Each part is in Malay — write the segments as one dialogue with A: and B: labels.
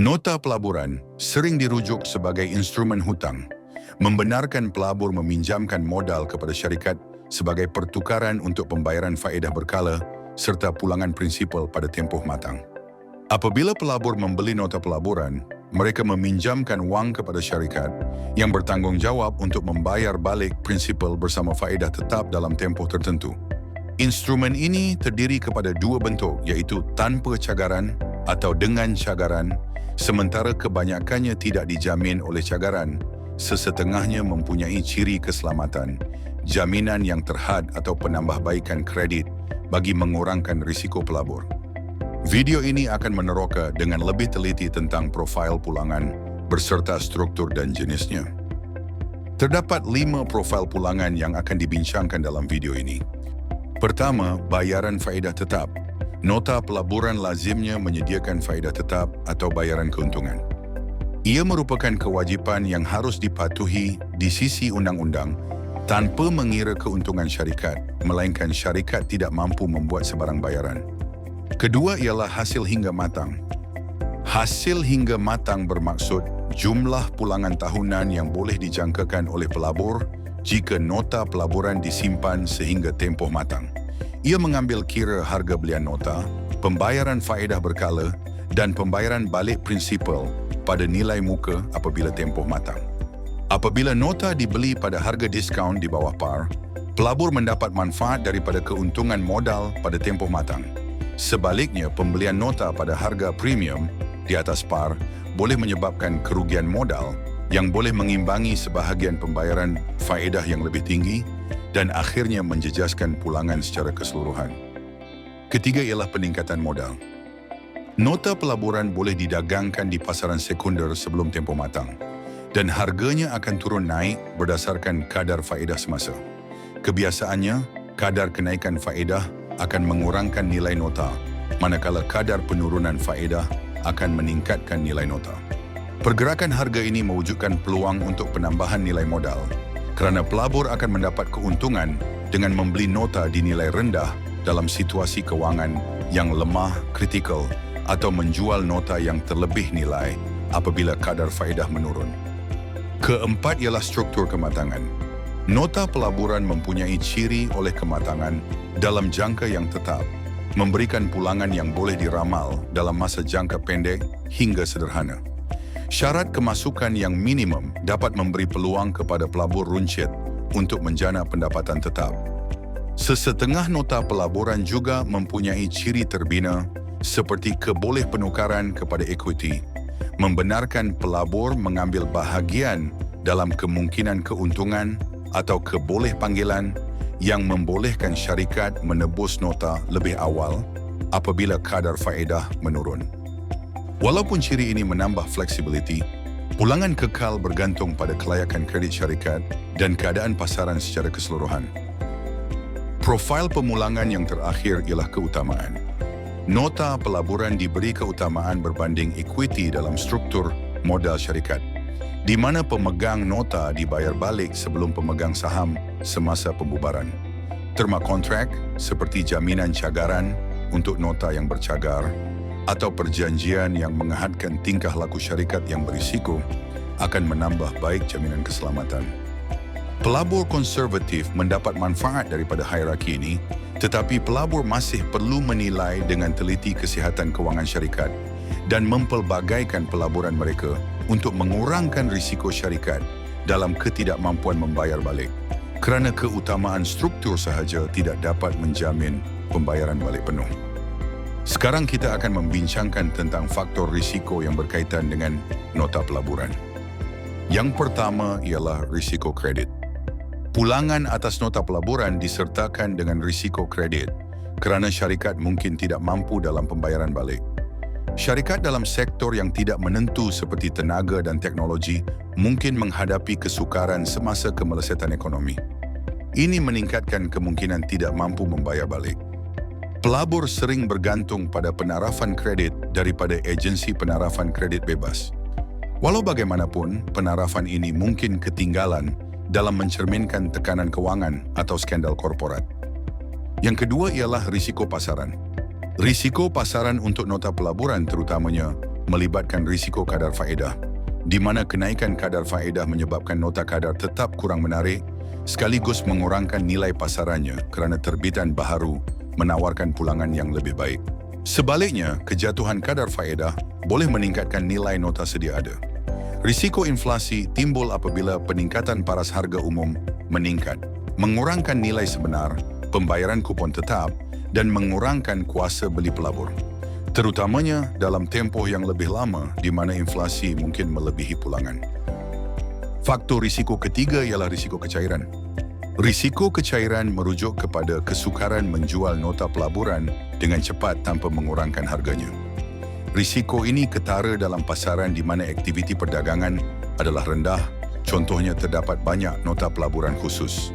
A: Nota pelaburan sering dirujuk sebagai instrumen hutang, membenarkan pelabur meminjamkan modal kepada syarikat sebagai pertukaran untuk pembayaran faedah berkala serta pulangan prinsipal pada tempoh matang. Apabila pelabur membeli nota pelaburan, mereka meminjamkan wang kepada syarikat yang bertanggungjawab untuk membayar balik prinsipal bersama faedah tetap dalam tempoh tertentu. Instrumen ini terdiri kepada dua bentuk, iaitu tanpa cagaran atau dengan cagaran, sementara kebanyakannya tidak dijamin oleh cagaran, sesetengahnya mempunyai ciri keselamatan, jaminan yang terhad atau penambahbaikan kredit bagi mengurangkan risiko pelabur. Video ini akan meneroka dengan lebih teliti tentang profil pulangan berserta struktur dan jenisnya. Terdapat 5 profil pulangan yang akan dibincangkan dalam video ini. Pertama, bayaran faedah tetap. Nota pelaburan lazimnya menyediakan faedah tetap atau bayaran keuntungan. Ia merupakan kewajipan yang harus dipatuhi di sisi undang-undang tanpa mengira keuntungan syarikat, melainkan syarikat tidak mampu membuat sebarang bayaran. Kedua ialah hasil hingga matang. Hasil hingga matang bermaksud jumlah pulangan tahunan yang boleh dijangkakan oleh pelabur jika nota pelaburan disimpan sehingga tempoh matang. Ia mengambil kira harga belian nota, pembayaran faedah berkala dan pembayaran balik prinsipal pada nilai muka apabila tempoh matang. Apabila nota dibeli pada harga diskaun di bawah par, pelabur mendapat manfaat daripada keuntungan modal pada tempoh matang. Sebaliknya, pembelian nota pada harga premium di atas par boleh menyebabkan kerugian modal yang boleh mengimbangi sebahagian pembayaran faedah yang lebih tinggi dan akhirnya menjejaskan pulangan secara keseluruhan. Ketiga ialah peningkatan modal. Nota pelaburan boleh didagangkan di pasaran sekunder sebelum tempoh matang dan harganya akan turun naik berdasarkan kadar faedah semasa. Kebiasaannya, kadar kenaikan faedah akan mengurangkan nilai nota, manakala kadar penurunan faedah akan meningkatkan nilai nota. Pergerakan harga ini mewujudkan peluang untuk penambahan nilai modal kerana pelabur akan mendapat keuntungan dengan membeli nota di nilai rendah dalam situasi kewangan yang lemah kritikal atau menjual nota yang terlebih nilai apabila kadar faedah menurun. Keempat ialah struktur kematangan. Nota pelaburan mempunyai ciri oleh kematangan dalam jangka yang tetap, memberikan pulangan yang boleh diramal dalam masa jangka pendek hingga sederhana. Syarat kemasukan yang minimum dapat memberi peluang kepada pelabur runcit untuk menjana pendapatan tetap. Sesetengah nota pelaburan juga mempunyai ciri terbina seperti keboleh penukaran kepada ekuiti, membenarkan pelabur mengambil bahagian dalam kemungkinan keuntungan atau keboleh panggilan yang membolehkan syarikat menebus nota lebih awal apabila kadar faedah menurun. Walaupun ciri ini menambah fleksibiliti, pulangan kekal bergantung pada kelayakan kredit syarikat dan keadaan pasaran secara keseluruhan. Profil pemulangan yang terakhir ialah keutamaan. Nota pelaburan diberi keutamaan berbanding ekuiti dalam struktur modal syarikat, di mana pemegang nota dibayar balik sebelum pemegang saham semasa pembubaran. Terma kontrak seperti jaminan cagaran untuk nota yang bercagar atau perjanjian yang mengahadkan tingkah laku syarikat yang berisiko akan menambah baik jaminan keselamatan. Pelabur konservatif mendapat manfaat daripada hierarki ini, tetapi pelabur masih perlu menilai dengan teliti kesihatan kewangan syarikat dan mempelbagaikan pelaburan mereka untuk mengurangkan risiko syarikat dalam ketidakmampuan membayar balik, kerana keutamaan struktur sahaja tidak dapat menjamin pembayaran balik penuh. Sekarang kita akan membincangkan tentang faktor risiko yang berkaitan dengan nota pelaburan. Yang pertama ialah risiko kredit. Pulangan atas nota pelaburan disertakan dengan risiko kredit kerana syarikat mungkin tidak mampu dalam pembayaran balik. Syarikat dalam sektor yang tidak menentu seperti tenaga dan teknologi mungkin menghadapi kesukaran semasa kemelesetan ekonomi. Ini meningkatkan kemungkinan tidak mampu membayar balik. Pelabur sering bergantung pada penarafan kredit daripada agensi penarafan kredit bebas. Walau bagaimanapun, penarafan ini mungkin ketinggalan dalam mencerminkan tekanan kewangan atau skandal korporat. Yang kedua ialah risiko pasaran. Risiko pasaran untuk nota pelaburan terutamanya melibatkan risiko kadar faedah, di mana kenaikan kadar faedah menyebabkan nota kadar tetap kurang menarik, sekaligus mengurangkan nilai pasarannya kerana terbitan baharu menawarkan pulangan yang lebih baik. Sebaliknya, kejatuhan kadar faedah boleh meningkatkan nilai nota sedia ada. Risiko inflasi timbul apabila peningkatan paras harga umum meningkat, mengurangkan nilai sebenar, pembayaran kupon tetap dan mengurangkan kuasa beli pelabur. Terutamanya dalam tempoh yang lebih lama di mana inflasi mungkin melebihi pulangan. Faktor risiko ketiga ialah risiko kecairan. Risiko kecairan merujuk kepada kesukaran menjual nota pelaburan dengan cepat tanpa mengurangkan harganya. Risiko ini ketara dalam pasaran di mana aktiviti perdagangan adalah rendah, contohnya terdapat banyak nota pelaburan khusus.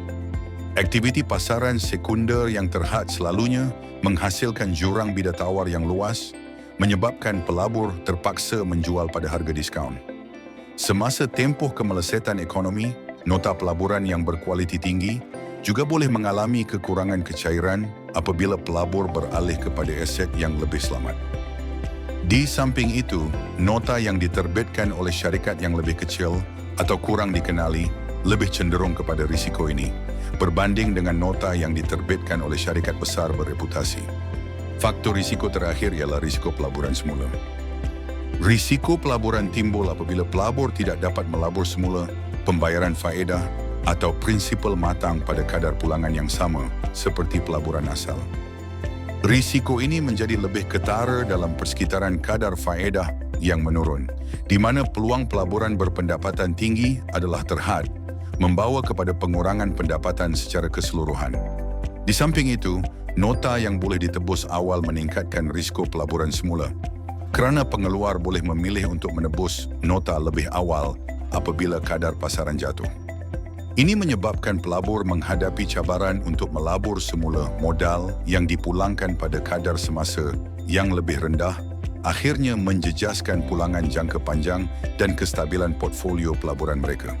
A: Aktiviti pasaran sekunder yang terhad selalunya menghasilkan jurang bida tawar yang luas, menyebabkan pelabur terpaksa menjual pada harga diskaun. Semasa tempoh kemelesetan ekonomi, nota pelaburan yang berkualiti tinggi juga boleh mengalami kekurangan kecairan apabila pelabur beralih kepada aset yang lebih selamat. Di samping itu, nota yang diterbitkan oleh syarikat yang lebih kecil atau kurang dikenali lebih cenderung kepada risiko ini, berbanding dengan nota yang diterbitkan oleh syarikat besar bereputasi. Faktor risiko terakhir ialah risiko pelaburan semula. Risiko pelaburan timbul apabila pelabur tidak dapat melabur semula, pembayaran faedah atau prinsipal matang pada kadar pulangan yang sama seperti pelaburan asal. Risiko ini menjadi lebih ketara dalam persekitaran kadar faedah yang menurun, di mana peluang pelaburan berpendapatan tinggi adalah terhad, membawa kepada pengurangan pendapatan secara keseluruhan. Di samping itu, nota yang boleh ditebus awal meningkatkan risiko pelaburan semula, kerana pengeluar boleh memilih untuk menebus nota lebih awal apabila kadar pasaran jatuh. Ini menyebabkan pelabur menghadapi cabaran untuk melabur semula modal yang dipulangkan pada kadar semasa yang lebih rendah, akhirnya menjejaskan pulangan jangka panjang dan kestabilan portfolio pelaburan mereka.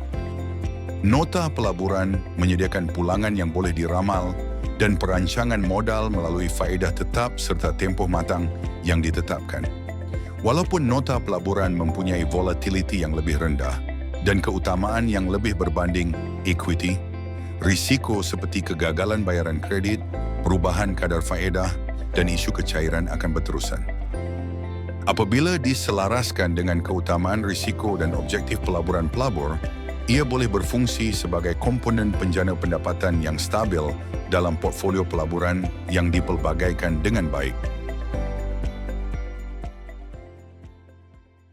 A: Nota pelaburan menyediakan pulangan yang boleh diramal dan perancangan modal melalui faedah tetap serta tempoh matang yang ditetapkan. Walaupun nota pelaburan mempunyai volatility yang lebih rendah dan keutamaan yang lebih berbanding equity, risiko seperti kegagalan bayaran kredit, perubahan kadar faedah dan isu kecairan akan berterusan. Apabila diselaraskan dengan keutamaan risiko dan objektif pelaburan pelabur, ia boleh berfungsi sebagai komponen penjana pendapatan yang stabil dalam portfolio pelaburan yang dipelbagaikan dengan baik.